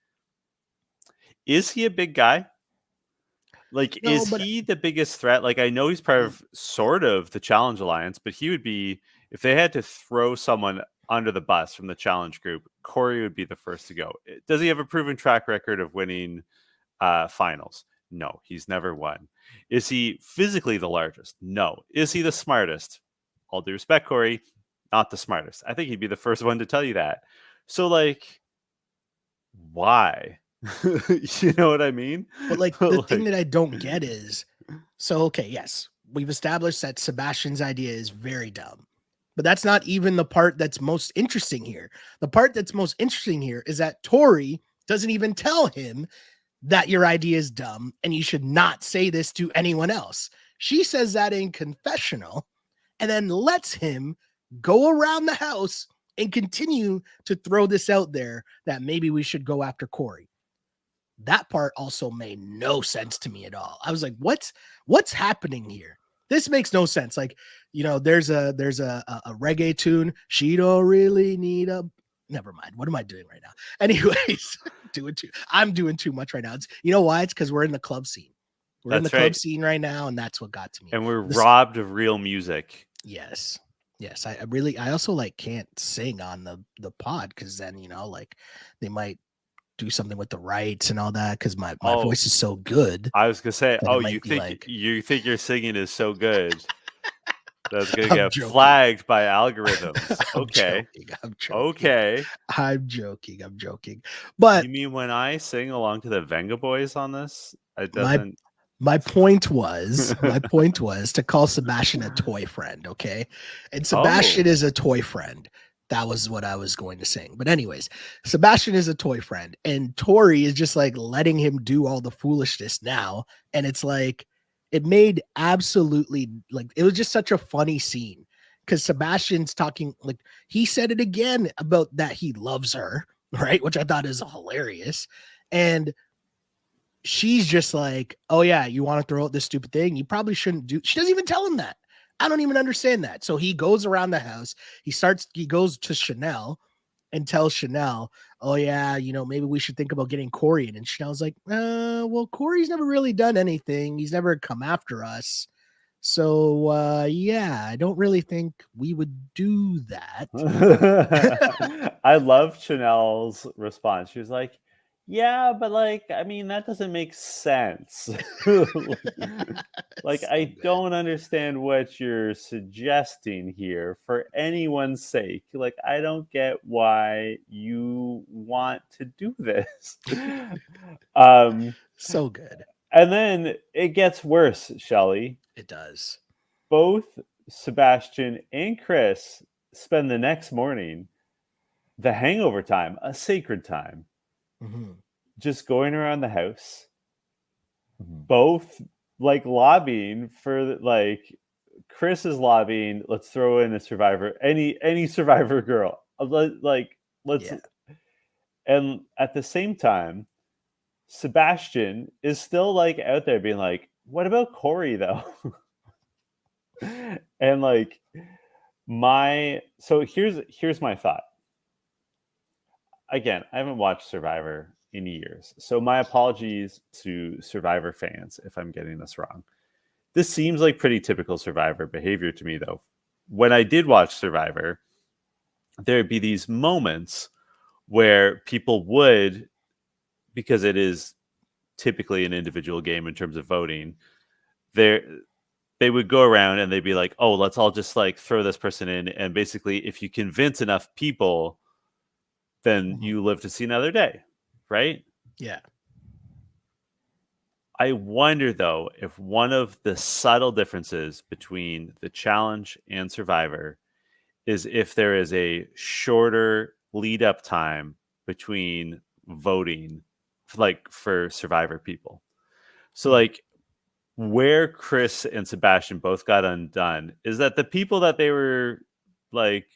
is he a big guy? Like, No, is but he the biggest threat? Like, I know he's part of sort of the Challenge Alliance, but he would be, if they had to throw someone under the bus from the Challenge group, Corey would be the first to go. Does he have a proven track record of winning finals? No, he's never won. Is he physically the largest? No. Is he the smartest? All due respect, Corey, not the smartest. I think he'd be the first one to tell you that. So, like, why? You know what I mean? But like the thing that I don't get is, so okay, yes, we've established that Sebastian's idea is very dumb, but that's not even the part that's most interesting here. The part that's most interesting here is that Tori doesn't even tell him that your idea is dumb and you should not say this to anyone else. She says that in confessional and then lets him go around the house and continue to throw this out there that maybe we should go after Corey. That part also made no sense to me at all. I was like, what's happening here? This makes no sense. Like, you know, there's a reggae tune. She don't really need a, never mind. What am I doing right now? Anyways, I'm doing too much right now. You know why? It's because we're in the club scene. We're in the club scene right now, and that's what got to me. And we're robbed of real music. Yes. I also like can't sing on the pod because then, you know, like they might do something with the rights and all that because my voice is so good. I was gonna say, you think your singing is so good that's gonna get flagged by algorithms. Okay. I'm joking. Okay. I'm joking. But you mean when I sing along to the Venga Boys on this, it doesn't. My point was to call Sebastian a toy friend, okay? And Sebastian is a toy friend. That was what I was going to sing. But anyways, Sebastian is a toy friend and Tori is just like letting him do all the foolishness now. And it's like, it made absolutely like, it was just such a funny scene because Sebastian's talking, like he said it again about that he loves her, right? Which I thought is hilarious. And she's just like, oh yeah, you want to throw out this stupid thing? You probably shouldn't do. She doesn't even tell him that. I don't even understand that. So he goes around the house. He goes to Chanel and tells Chanel, oh yeah, you know, maybe we should think about getting Corey in. And Chanel's like, well, Corey's never really done anything. He's never come after us. So yeah, I don't really think we would do that. I love Chanel's response. She was like, yeah, but like, I mean, that doesn't make sense. Like, I don't understand what you're suggesting here for anyone's sake. Like, I don't get why you want to do this. So good. And then it gets worse, Shelley. It does. Both Sebastian and Chris spend the next morning, the hangover time, a sacred time, just going around the house, both like lobbying for, like, Chris is lobbying, let's throw in a survivor, any survivor girl, and at the same time, Sebastian is still like out there being like, what about Corey though? And like, so here's my thought. Again, I haven't watched Survivor in years. So my apologies to Survivor fans if I'm getting this wrong. This seems like pretty typical Survivor behavior to me, though. When I did watch Survivor, there'd be these moments where people would, because it is typically an individual game in terms of voting, they would go around and they'd be like, oh, let's all just like throw this person in. And basically, if you convince enough people, then you live to see another day, right? Yeah. I wonder, though, if one of the subtle differences between the challenge and Survivor is if there is a shorter lead up time between voting, like for Survivor people. So, like, where Chris and Sebastian both got undone is that the people that they were like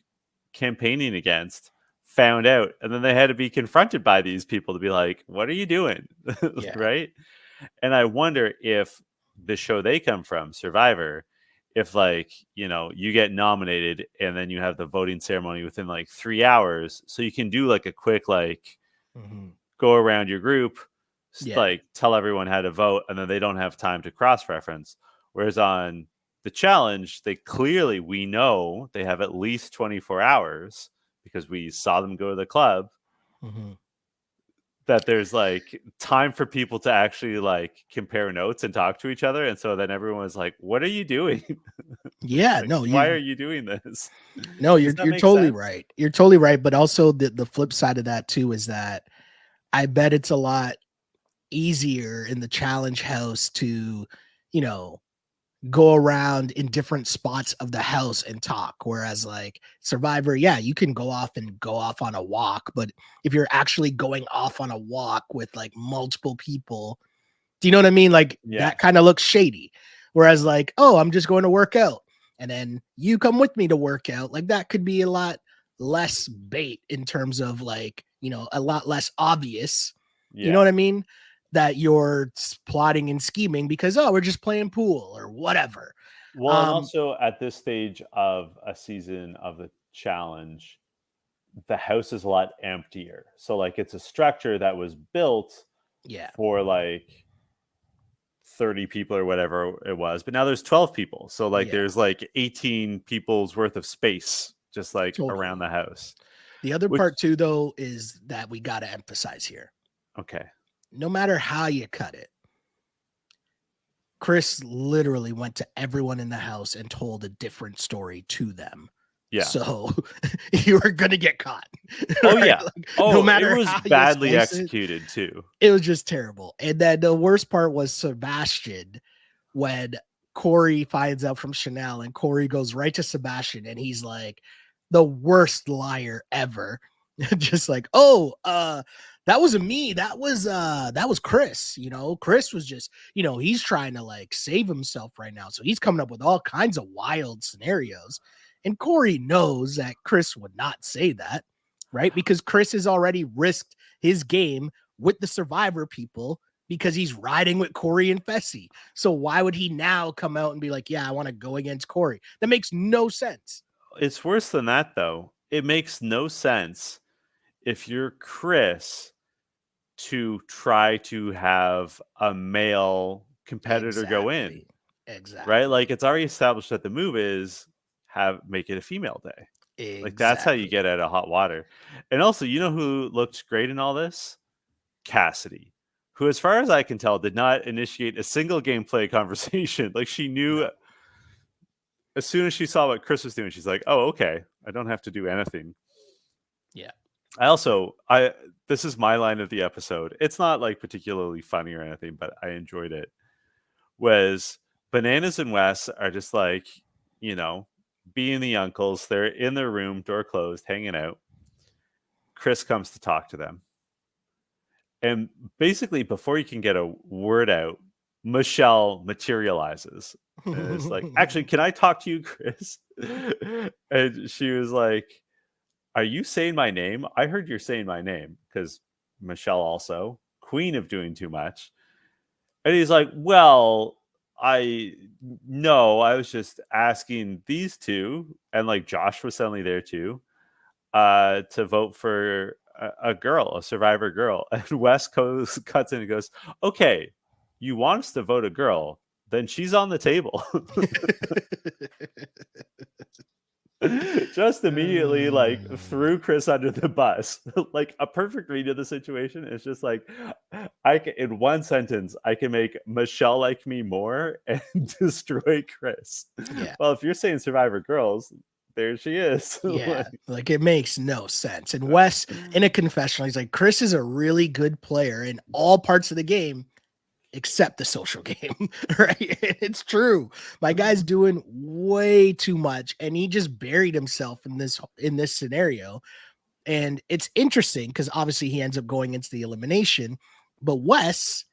campaigning against found out, and then they had to be confronted by these people to be like, what are you doing? Yeah. Right. And I wonder if the show they come from, Survivor, if like, you know, you get nominated and then you have the voting ceremony within like 3 hours. So you can do like a quick, like, go around your group, like tell everyone how to vote, and then they don't have time to cross-reference. Whereas on the challenge, we know they have at least 24 hours because we saw them go to the club. That there's like time for people to actually like compare notes and talk to each other. And so then everyone was like, what are you doing? Yeah, like, no, why are you doing this? No, Does you're that make totally sense? right. You're totally right. But also the flip side of that too is that I bet it's a lot easier in the challenge house to, you know, go around in different spots of the house and talk. Whereas like Survivor, yeah, you can go off on a walk, but if you're actually going off on a walk with like multiple people, do you know what I mean? Like that kind of looks shady. Whereas like, oh, I'm just going to work out, and then you come with me to work out. Like that could be a lot less bait in terms of like, you know, a lot less obvious. You know what I mean? That you're plotting and scheming because, oh, we're just playing pool or whatever. Well, and also at this stage of a season of the challenge, the house is a lot emptier. So like it's a structure that was built for like 30 people or whatever it was, but now there's 12 people. So like there's like 18 people's worth of space just like around the house. The other part too, though, is that we got to emphasize here. Okay. No matter how you cut it, Chris literally went to everyone in the house and told a different story to them. Yeah. So you were going to get caught. Oh, right? Yeah. Like, oh, no matter it was how badly executed too. It was just terrible. And then the worst part was Sebastian, when Corey finds out from Chanel and Corey goes right to Sebastian and he's like the worst liar ever. Just like, oh, that wasn't me. That was Chris. You know, Chris was just, you know, he's trying to like save himself right now. So he's coming up with all kinds of wild scenarios. And Corey knows that Chris would not say that, right? Because Chris has already risked his game with the Survivor people because he's riding with Corey and Fessy. So why would he now come out and be like, yeah, I want to go against Corey? That makes no sense. It's worse than that, though. It makes no sense if you're Chris to try to have a male competitor go in. Exactly. Right? Like it's already established that the move is make it a female day. Exactly. Like that's how you get out of hot water. And also, you know who looked great in all this? Cassidy, who, as far as I can tell, did not initiate a single gameplay conversation. Like she knew as soon as she saw what Chris was doing, she's like, oh, okay, I don't have to do anything. Yeah. This is my line of the episode. It's not like particularly funny or anything, but I enjoyed it. Was Bananas and Wes are just like, you know, being the uncles. They're in their room, door closed, hanging out. Chris comes to talk to them. And basically, before you can get a word out, Michelle materializes. And it's like, actually, can I talk to you, Chris? And she was like, are you saying my name? I heard you're saying my name. Because Michelle also, queen of doing too much. And he's like, well, I was just asking these two. And like Josh was suddenly there too, to vote for a girl, a survivor girl. And Wes cuts in and goes, okay, you want us to vote a girl, then she's on the table. Just immediately like threw Chris under the bus. Like a perfect read of the situation is just like, in one sentence I can make Michelle like me more and destroy Chris. Yeah. Well, if you're saying survivor girls, there she is. Yeah, like it makes no sense. And Wes in a confessional, he's like, Chris is a really good player in all parts of the game except the social game, right? It's true. My guy's doing way too much, and he just buried himself in this scenario. And it's interesting because obviously he ends up going into the elimination. But Wes,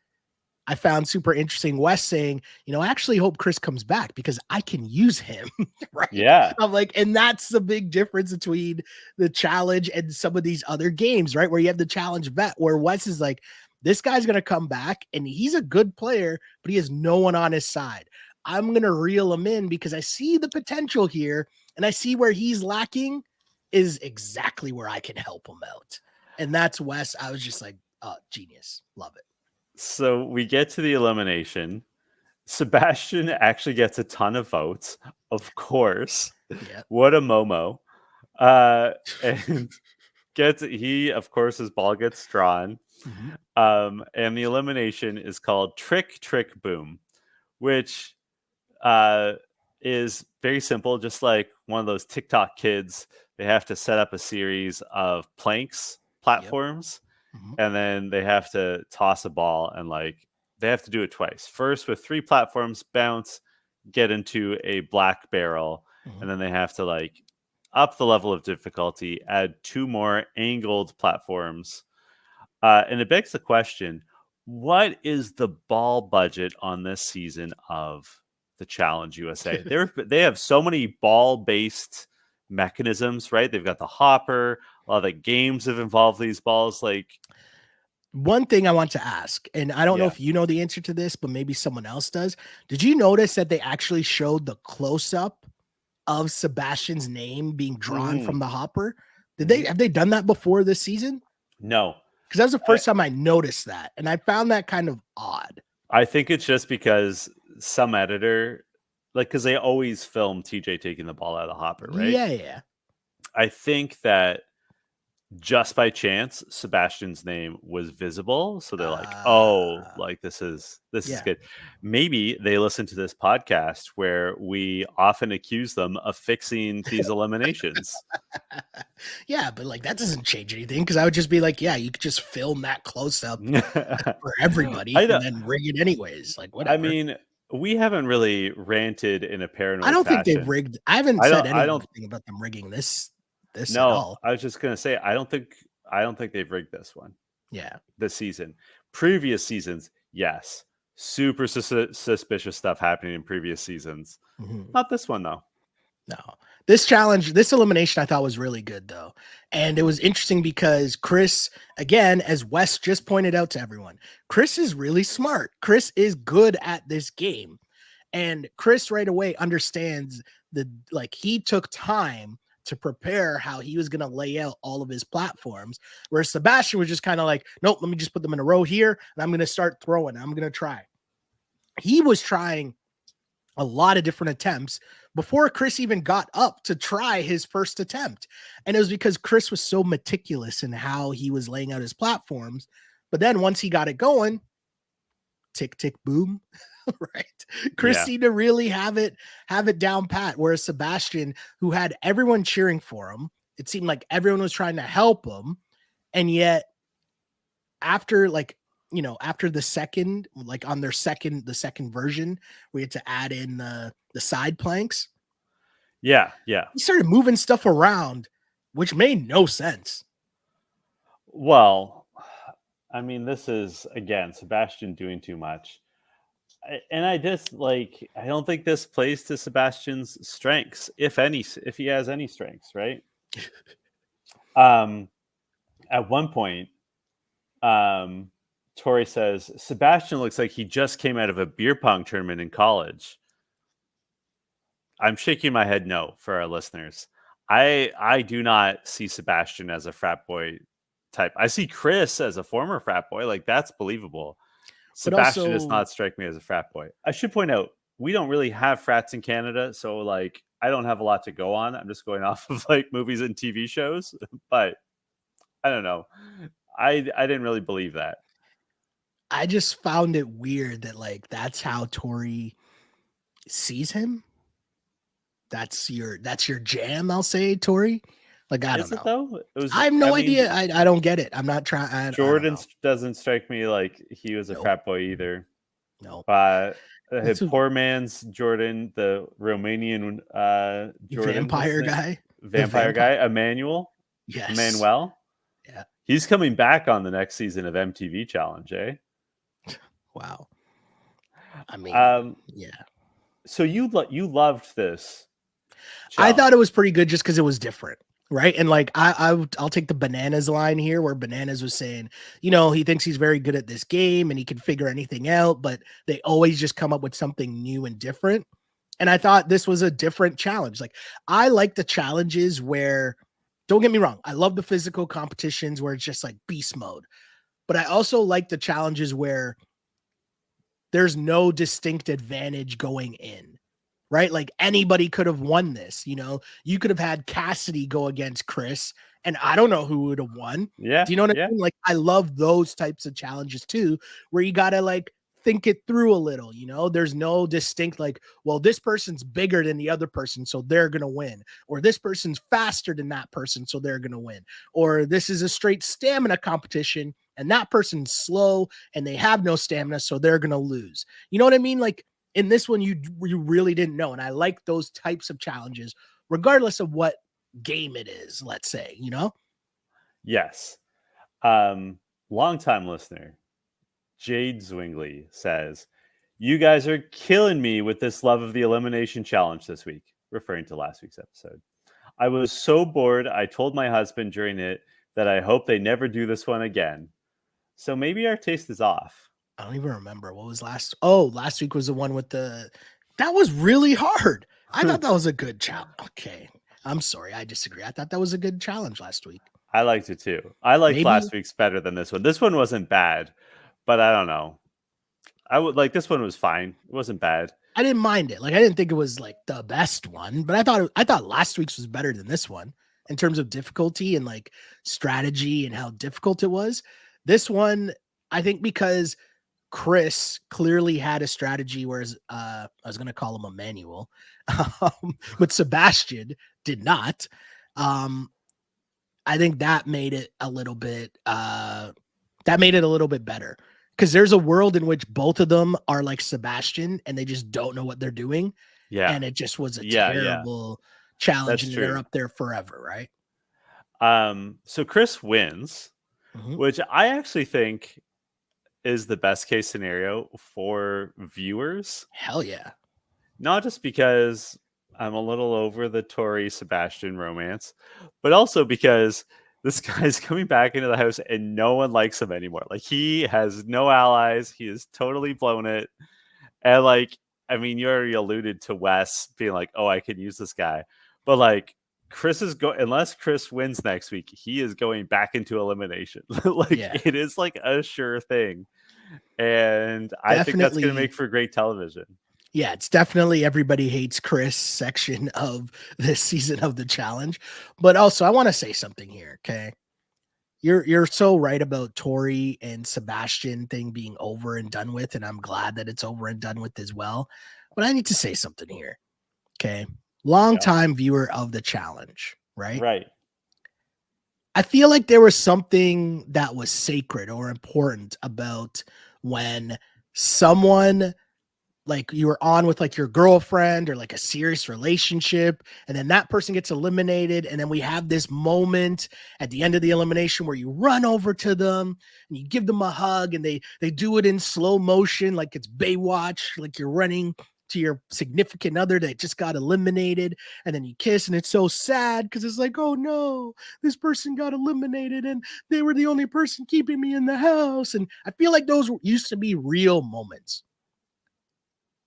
I found super interesting. Wes saying, I actually hope Chris comes back because I can use him, right? Yeah. I'm like, and that's the big difference between the challenge and some of these other games, right? Where you have the challenge bet, where Wes is like, this guy's going to come back and he's a good player, but he has no one on his side. I'm going to reel him in because I see the potential here and I see where he's lacking is exactly where I can help him out. And that's Wes. I was just like, oh, genius. Love it. So we get to the elimination. Sebastian actually gets a ton of votes, of course. Yeah. What a Momo. And he, of course, his ball gets drawn. Mm-hmm. And the elimination is called Trick, Trick, Boom, which is very simple. Just like one of those TikTok kids, they have to set up a series of planks, platforms, Mm-hmm. and then they have to toss a ball, and like they have to do it twice. First with 3 platforms, bounce, get into a black barrel, and then they have to like up the level of difficulty, add 2 more angled platforms. And it begs the question, what is the ball budget on this season of the Challenge USA? They have so many ball-based mechanisms, right? They've got the hopper. A lot of the games have involved these balls. Like, one thing I want to ask, and I don't know if you know the answer to this, but maybe someone else does. Did you notice that they actually showed the close-up of Sebastian's name being drawn from the hopper? Have they done that before this season? No. Because that was the first time I noticed that, and I found that kind of odd. I think it's just because some editor, like, because they always film TJ taking the ball out of the hopper, right? Yeah. I think that just by chance, Sebastian's name was visible. So they're like, oh, like this is good. Maybe they listen to this podcast where we often accuse them of fixing these eliminations. Yeah, but like that doesn't change anything because I would just be like, yeah, you could just film that close up for everybody and then rig it anyways. Like whatever. I mean, we haven't really ranted in a paranoid I don't fashion. think they've rigged. I haven't said anything about them rigging this at all. I was just gonna say I don't think they've rigged this one. Yeah, this season. Previous seasons, yes, super suspicious stuff happening in previous seasons. Not this one though. No, this elimination I thought was really good though, and it was interesting because Chris, again, as Wes just pointed out to everyone, Chris is really smart. Chris is good at this game, and Chris right away understands he took time to prepare how he was going to lay out all of his platforms, where Sebastian was just kind of like, nope, let me just put them in a row here and I'm going to start throwing. I'm going to try. He was trying a lot of different attempts before Chris even got up to try his first attempt. And it was because Chris was so meticulous in how he was laying out his platforms. But then once he got it going, tick, tick, boom. Right. Chris seemed to really have it down pat. Whereas Sebastian, who had everyone cheering for him, it seemed like everyone was trying to help him. And yet after the second, like on the second version, we had to add in the side planks. Yeah. He started moving stuff around, which made no sense. Well, I mean, this is again, Sebastian doing too much. And I just I don't think this plays to Sebastian's strengths, if he has any strengths, right? At one point, Tori says, Sebastian looks like he just came out of a beer pong tournament in college. I'm shaking my head no for our listeners. I do not see Sebastian as a frat boy type. I see Chris as a former frat boy. Like, that's believable. But Sebastian does also, not strike me as a frat boy. I should point out, we don't really have frats in Canada, so like I don't have a lot to go on. I'm just going off of like movies and TV shows, but I don't know. I didn't really believe that. I just found it weird that like that's how Tori sees him. That's your jam, I'll say, Tori. Like, I don't Is it know. though? It was. I have I no mean, idea. I don't get it. I'm not trying. I don't Jordan know. doesn't strike me like he was a Nope. frat boy either. No. Poor man's Jordan, the Romanian Jordan, Vampire guy. vampire guy, Emmanuel. Yes. Emmanuel. Yeah. He's coming back on the next season of MTV Challenge, eh? Wow. I mean, yeah. So you loved this I challenge. thought it was pretty good just because it was different. Right. And like, I'll take the Bananas line here where Bananas was saying, you know, he thinks he's very good at this game and he can figure anything out, but they always just come up with something new and different. And I thought this was a different challenge. Like, I like the challenges where, don't get me wrong, I love the physical competitions where it's just like beast mode. But I also like the challenges where there's no distinct advantage going in, right? Like anybody could have won this, you know, you could have had Cassidy go against Chris and I don't know who would have won. Yeah. Do you know what I mean? Like, I love those types of challenges too, where you got to like think it through a little, you know, there's no distinct, like, well, this person's bigger than the other person, so they're going to win, or this person's faster than that person, so they're going to win, or this is a straight stamina competition and that person's slow and they have no stamina, so they're going to lose. You know what I mean? Like in this one, you really didn't know. And I like those types of challenges, regardless of what game it is, let's say, you know? Yes. Longtime listener, Jade Zwingli says, "You guys are killing me with this love of the Elimination Challenge this week," referring to last week's episode. "I was so bored, I told my husband during it that I hope they never do this one again. So maybe our taste is off." I don't even remember what was last week was the one with that was really hard. I thought that was a good challenge. Okay. I'm sorry. I disagree. I thought that was a good challenge last week. I liked it too. I liked last week's better than this one. This one wasn't bad, but I don't know. I would like this one was fine. It wasn't bad. I didn't mind it. Like, I didn't think it was like the best one, but I thought last week's was better than this one in terms of difficulty and like strategy and how difficult it was. This one, I think because Chris clearly had a strategy, whereas I was going to call him Emmanuel, but Sebastian did not. I think that made it a little bit better, because there's a world in which both of them are like Sebastian and they just don't know what they're doing. Yeah. And it just was a terrible challenge. That's and true. They're up there forever, right? So Chris wins, which I actually think is the best case scenario for viewers. Hell yeah. Not just because I'm a little over the Tori Sebastian romance, but also because this guy's coming back into the house and no one likes him anymore. Like, he has no allies. He has totally blown it. And like, I mean, you already alluded to Wes being like, "Oh, I could use this guy," but like, Chris is unless Chris wins next week, he is going back into elimination. It is like a sure thing. And I think that's going to make for great television. Yeah, it's definitely everybody hates Chris section of this season of the challenge. But also, I want to say something here, okay? You're so right about Tori and Sebastian thing being over and done with, and I'm glad that it's over and done with as well. But I need to say something here, okay? Long-time viewer of the challenge, right? Right. I feel like there was something that was sacred or important about when someone, like, you were on with like your girlfriend or like a serious relationship, and then that person gets eliminated, and then we have this moment at the end of the elimination where you run over to them and you give them a hug, and they do it in slow motion, like it's Baywatch, like you're running to your significant other that just got eliminated, and then you kiss, and it's so sad because it's like, oh no, this person got eliminated and they were the only person keeping me in the house. And I feel like those used to be real moments.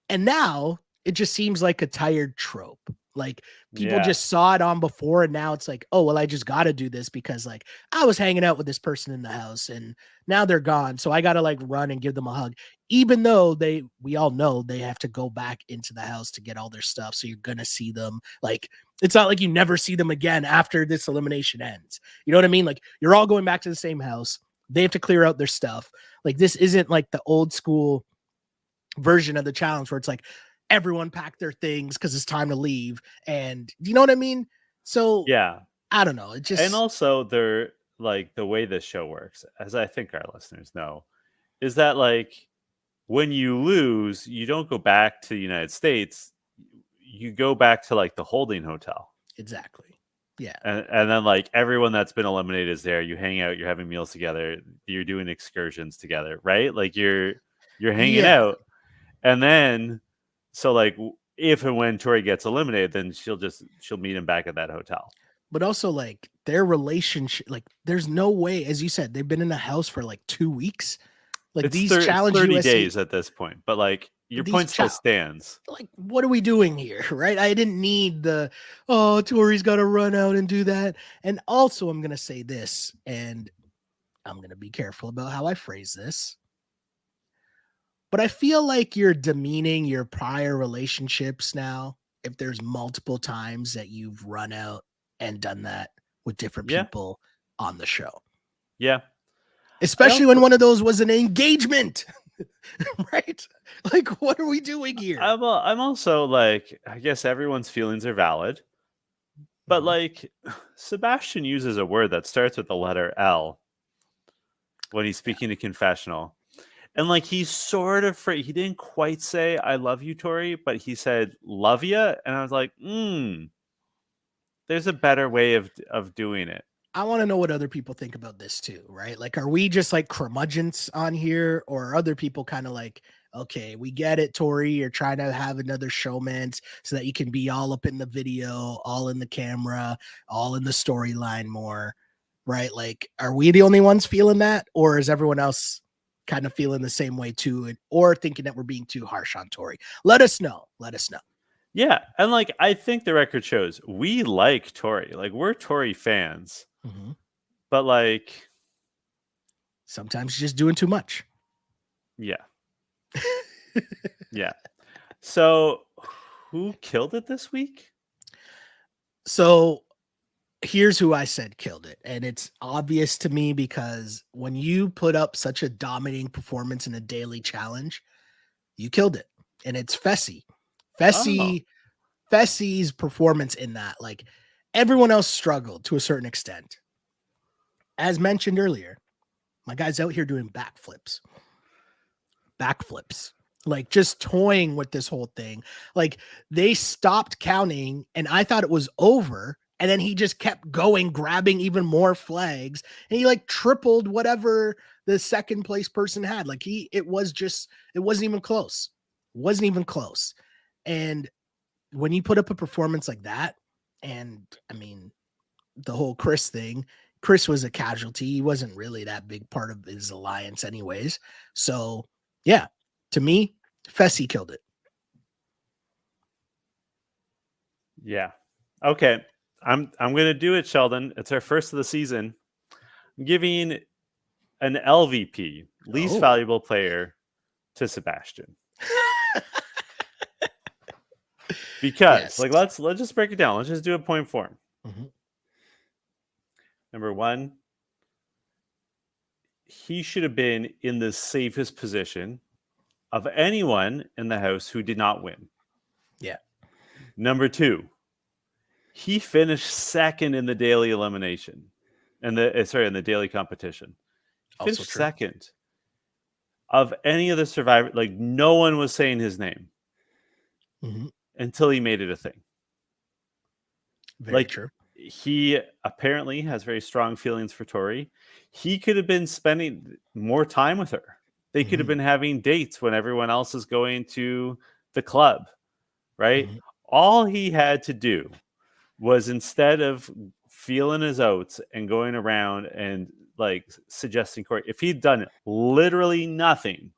And now it just seems like a tired trope. Like people Yeah. just saw it on before, and now it's like, oh well, I just got to do this because like I was hanging out with this person in the house, and now they're gone, so I got to like run and give them a hug, even though we all know they have to go back into the house to get all their stuff. So you're gonna see them. Like it's not like you never see them again after this elimination ends. You know what I mean? Like you're all going back to the same house. They have to clear out their stuff. Like this isn't like the old school version of the challenge where it's like everyone pack their things because it's time to leave. And you know what I mean? So Yeah. I don't know. It And just also they're like the way this show works, as I think our listeners know, is that like when you lose, you don't go back to the United States. You go back to like the holding hotel. exactly. Yeah. And then like everyone that's been eliminated is there. You hang out, you're having meals together, you're doing excursions together, right? Like you're hanging Yeah. out. And then so like if and when Tori gets eliminated, then she'll meet him back at that hotel. But also like their relationship, like there's no way, as you said, they've been in the house for like 2 weeks. Like these It's challenge 30 USA, days at this point, but like your these point still stands. like what are we doing here, right? I didn't need the Tori's got to run out and do that. And also I'm going to say this, and I'm going to be careful about how I phrase this, but I feel like you're demeaning your prior relationships now if there's multiple times that you've run out and done that with different Yeah. people on the show. Yeah. Especially when one of those was an engagement. Right? Like, what are we doing here? I'm also like, I guess everyone's feelings are valid, but like Sebastian uses a word that starts with the letter L when he's speaking to confessional. And like he's sort of he didn't quite say I love you, Tori, but he said love ya. And I was like, there's a better way of doing it. I want to know what other people think about this too, right? Like, are we just like curmudgeons on here, or are other people kind of like, okay, we get it, Tori, you're trying to have another showman so that you can be all up in the video, all in the camera, all in the storyline more, right? Like, are we the only ones feeling that, or is everyone else kind of feeling the same way too, or thinking that we're being too harsh on Tori? Let us know. Let us know. Yeah, and like I think the record shows we like Tori. Like we're Tori fans. Mm-hmm. But like sometimes just doing too much. Yeah. Yeah. So who killed it this week? So here's who I said killed it. And it's obvious to me because when you put up such a dominating performance in a daily challenge, you killed it. And it's Fessy. Fessy's performance in that, like everyone else struggled to a certain extent. As mentioned earlier, my guy's out here doing backflips, like just toying with this whole thing. Like they stopped counting and I thought it was over. And then he just kept going, grabbing even more flags. And he like tripled whatever the second place person had. Like it wasn't even close. Wasn't even close. And when you put up a performance like that, and I mean, the whole Chris thing, Chris was a casualty. He wasn't really that big part of his alliance anyways. So yeah, to me, Fessy killed it. Yeah. Okay. I'm gonna do it, Sheldon. It's our first of the season. I'm giving an LVP, least valuable player, to Sebastian. Because like let's just break it down. Let's just do a point form. Mm-hmm. Number one, he should have been in the safest position of anyone in the house who did not win. Yeah. Number two, he finished second in the daily elimination, in the daily competition. He finished second of any of the survivors. Like no one was saying his name until he made it a thing. Very true. He apparently has very strong feelings for Tori. He could have been spending more time with her. They could have been having dates when everyone else is going to the club, right? All he had to do was, instead of feeling his oats and going around and like suggesting Tori, if he'd done literally nothing,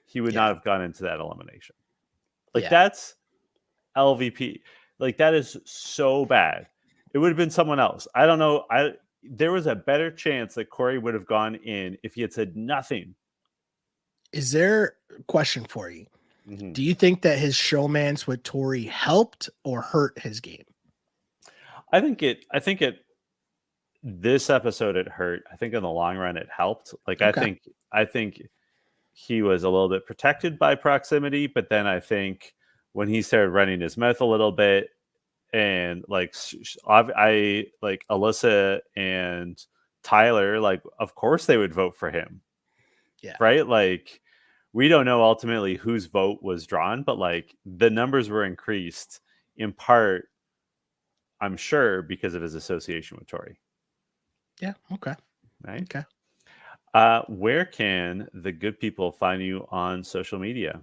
he would not have gone into that elimination. Like that's LVP. Like, that is so bad. It would have been someone else. I don't know. There was a better chance that Corey would have gone in if he had said nothing. Is there a question for you? Mm-hmm. Do you think that his showmance with Tori helped or hurt his game? I think it this episode it hurt. I think in the long run it helped. Like, Okay. I think he was a little bit protected by proximity, but then I think when he started running his mouth a little bit, and like I like Alyssa and Tyler, like, of course they would vote for him. Yeah. Right? Like, we don't know ultimately whose vote was drawn, but like the numbers were increased in part, I'm sure, because of his association with Tori. Yeah. Okay. Right? Okay. Where can the good people find you on social media?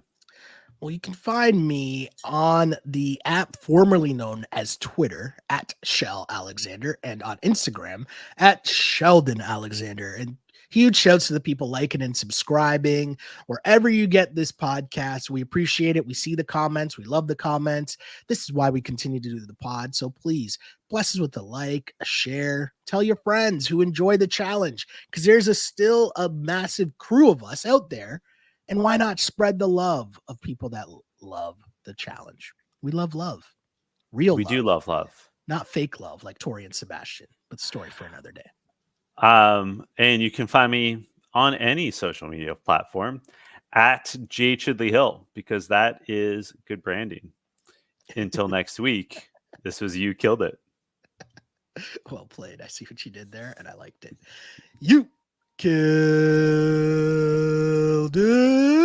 Well, you can find me on the app formerly known as Twitter at Shell Alexander and on Instagram at Sheldon Alexander. And huge shouts to the people liking and subscribing wherever you get this podcast. We appreciate it. We see the comments. We love the comments. This is why we continue to do the pod. So please bless us with a like, a share, tell your friends who enjoy the challenge, because there's still a massive crew of us out there. And why not spread the love of people that love the challenge? We love love. Real We love. do love love. Not fake love like Tori and Sebastian, but story for another day. And you can find me on any social media platform at J Chidley Hill, because that is good branding. Until next week, this was You Killed It. Well played. I see what you did there, and I liked it. You killed it.